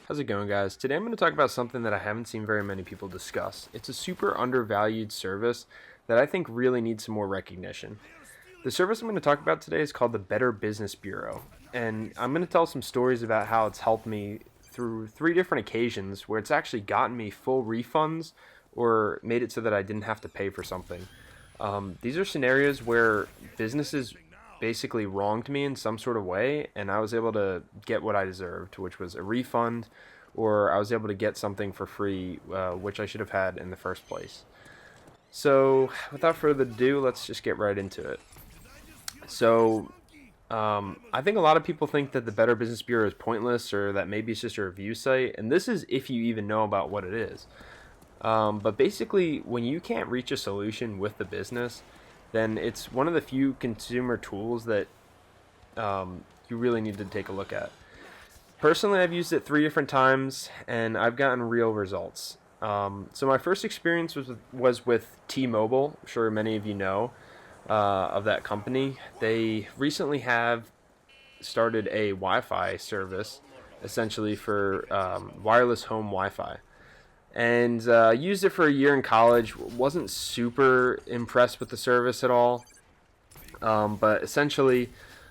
How's it going, guys? Today I'm going to talk about something that I haven't seen very many people discuss. It's a super undervalued service that I think really needs some more recognition. The service I'm going to talk about today is called the Better Business Bureau, and I'm going to tell some stories about how it's helped me through three different occasions where it's actually gotten me full refunds or made it so that I didn't have to pay for something. These are scenarios where businesses basically wronged me in some sort of way, and I was able to get what I deserved, which was a refund, or I was able to get something for free, which I should have had in the first place. So, without further ado, let's just get right into it. So, I think a lot of people think that the Better Business Bureau is pointless or that maybe it's just a review site, and this is if you even know about what it is. But basically, when you can't reach a solution with the business, then it's one of the few consumer tools that you really need to take a look at. Personally, I've used it three different times, and I've gotten real results. So my first experience was with T-Mobile. I'm sure many of you know of that company. They recently have started a Wi-Fi service, essentially for wireless home Wi-Fi, and used it for a year in college. Wasn't super impressed with the service at all, but essentially,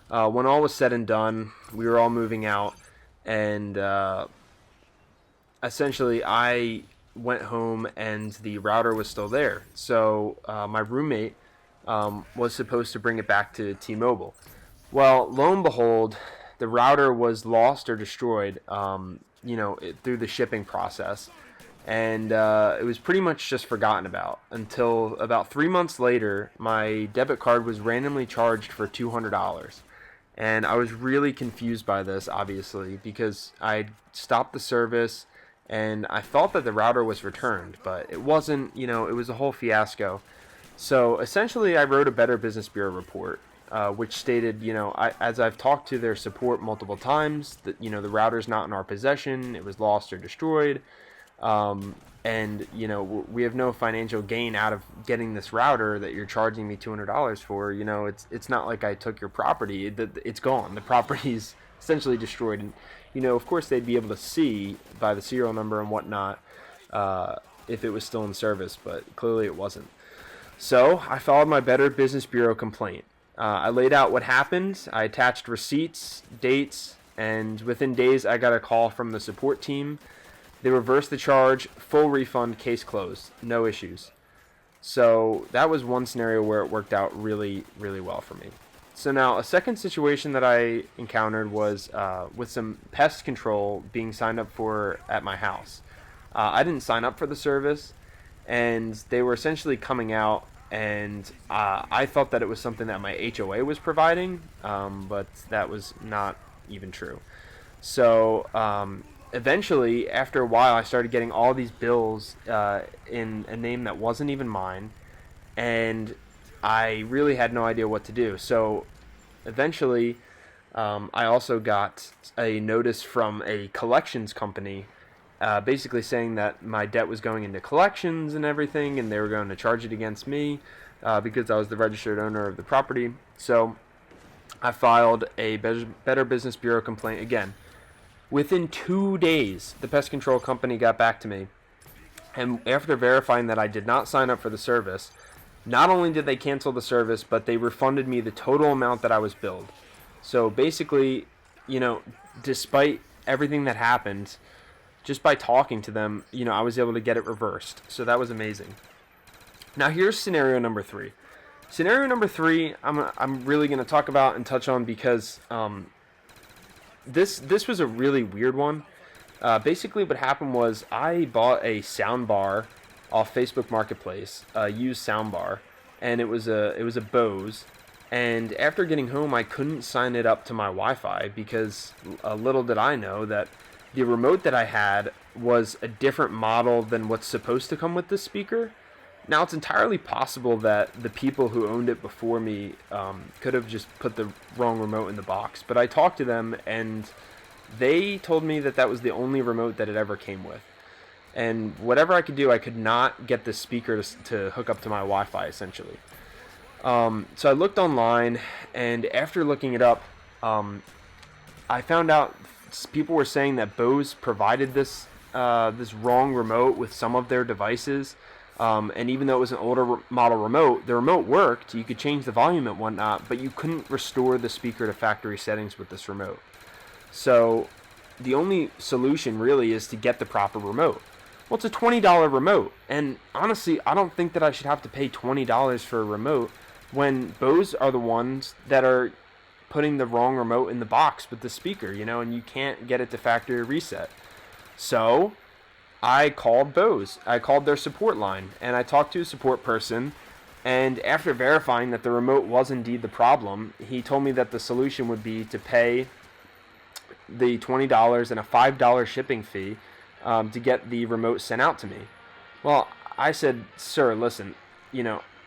when all was said and done, we were all moving out, and essentially, I went home and the router was still there. So my roommate was supposed to bring it back to T-Mobile. Well, lo and behold, the router was lost or destroyed, through the shipping process, and it was pretty much just forgotten about until about 3 months later. My debit card was randomly charged for $200, and I was really confused by this, obviously, because I stopped the service and I thought that the router was returned, but it wasn't. It was a whole fiasco. So essentially, I wrote a Better Business Bureau report, which stated, as I've talked to their support multiple times, that the router's not in our possession, it was lost or destroyed, and we have no financial gain out of getting this router that you're charging me $200 for. It's not like I took your property; it's gone. The property's essentially destroyed, and of course, they'd be able to see by the serial number and whatnot if it was still in service, but clearly it wasn't. So I filed my Better Business Bureau complaint. I laid out what happened. I attached receipts, dates, and within days I got a call from the support team. They reversed the charge, full refund, case closed, no issues. So that was one scenario where it worked out really, really well for me. So now a second situation that I encountered was with some pest control being signed up for at my house. I didn't sign up for the service, and they were essentially coming out, and I thought that it was something that my HOA was providing, but that was not even true. So eventually, after a while, I started getting all these bills in a name that wasn't even mine, and I really had no idea what to do. So eventually, I also got a notice from a collections company, basically saying that my debt was going into collections and everything, and they were going to charge it against me because I was the registered owner of the property. So I filed a Better Business Bureau complaint again. Within 2 days, the pest control company got back to me, and after verifying that I did not sign up for the service, not only did they cancel the service, but they refunded me the total amount that I was billed. So basically, despite everything that happened, just by talking to them, I was able to get it reversed. So that was amazing. Now here's scenario number three. Scenario number three, I'm really going to talk about and touch on because this was a really weird one. Basically, what happened was I bought a sound bar off Facebook Marketplace, a used sound bar, and it was a Bose. And after getting home, I couldn't sign it up to my Wi-Fi because little did I know that the remote that I had was a different model than what's supposed to come with this speaker. Now, it's entirely possible that the people who owned it before me could have just put the wrong remote in the box. But I talked to them, and they told me that that was the only remote that it ever came with. And whatever I could do, I could not get the speaker to hook up to my Wi-Fi, essentially. So I looked online, and after looking it up, I found out people were saying that Bose provided this wrong remote with some of their devices. And even though it was an older model remote, the remote worked. You could change the volume and whatnot, but you couldn't restore the speaker to factory settings with this remote. So the only solution really is to get the proper remote. Well, it's a $20 remote, and honestly, I don't think that I should have to pay $20 for a remote when Bose are the ones that are putting the wrong remote in the box with the speaker, and you can't get it to factory reset. So I called Bose. I called their support line, and I talked to a support person, and after verifying that the remote was indeed the problem, he told me that the solution would be to pay the $20 and a $5 shipping fee to get the remote sent out to me. Well, I said, sir, listen,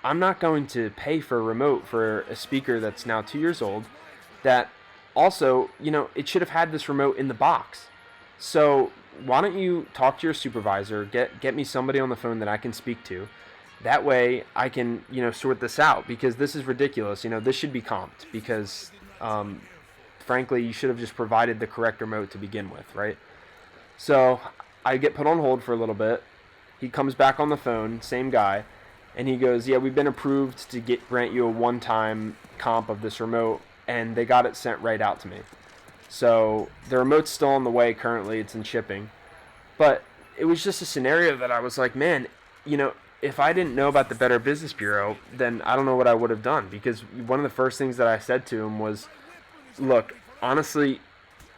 I'm not going to pay for a remote for a speaker that's now 2 years old that also, it should have had this remote in the box. So why don't you talk to your supervisor, get me somebody on the phone that I can speak to. That way I can, sort this out, because this is ridiculous. This should be comped, because frankly, you should have just provided the correct remote to begin with, right? So I get put on hold for a little bit. He comes back on the phone, same guy, and he goes, yeah, we've been approved to grant you a one-time comp of this remote, and they got it sent right out to me. So the remote's still on the way currently. It's in shipping. But it was just a scenario that I was like, man, if I didn't know about the Better Business Bureau, then I don't know what I would have done. Because one of the first things that I said to him was, look, honestly,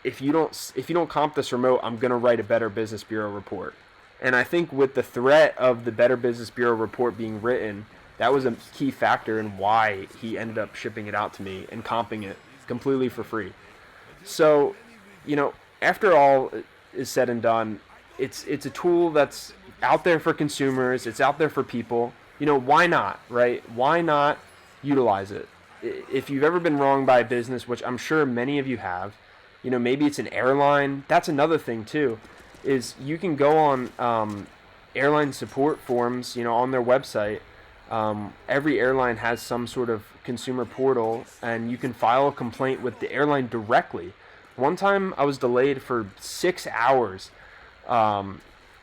if you don't comp this remote, I'm going to write a Better Business Bureau report. And I think with the threat of the Better Business Bureau report being written, that was a key factor in why he ended up shipping it out to me and comping it completely for free. So, after all is said and done, it's a tool that's out there for consumers. It's out there for people. Why not, right? Why not utilize it? If you've ever been wronged by a business, which I'm sure many of you have, maybe it's an airline. That's another thing too, is you can go on airline support forums, on their website. Every airline has some sort of consumer portal, and you can file a complaint with the airline directly. One time I was delayed for 6 hours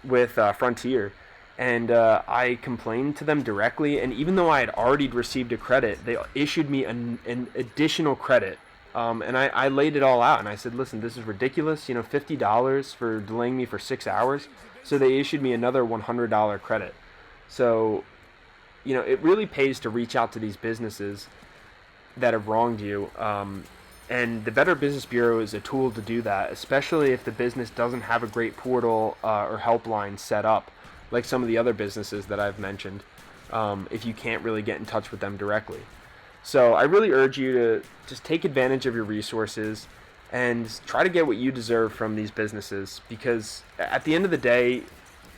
with Frontier, and I complained to them directly, and even though I had already received a credit, they issued me an additional credit. And I laid it all out, and I said, listen, this is ridiculous, $50 for delaying me for 6 hours. So they issued me another $100 credit. So it really pays to reach out to these businesses that have wronged you. And the Better Business Bureau is a tool to do that, especially if the business doesn't have a great portal or helpline set up, like some of the other businesses that I've mentioned, if you can't really get in touch with them directly. So I really urge you to just take advantage of your resources and try to get what you deserve from these businesses, because at the end of the day,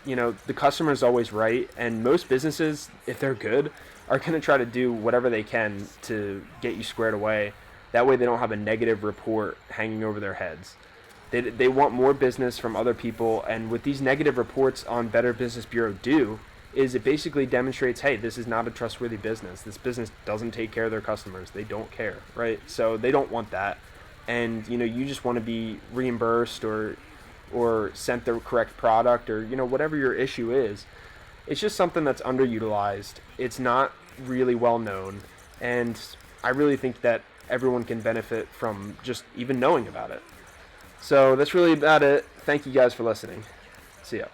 the customer is always right, and most businesses, if they're good, are going to try to do whatever they can to get you squared away. That way they don't have a negative report hanging over their heads. They want more business from other people, and what these negative reports on Better Business Bureau do is it basically demonstrates, hey, this is not a trustworthy business. This business doesn't take care of their customers. They don't care, right? So they don't want that. And, you just want to be reimbursed or sent the correct product, or, whatever your issue is. It's just something that's underutilized. It's not really well known. And I really think that everyone can benefit from just even knowing about it. So that's really about it. Thank you guys for listening. See ya.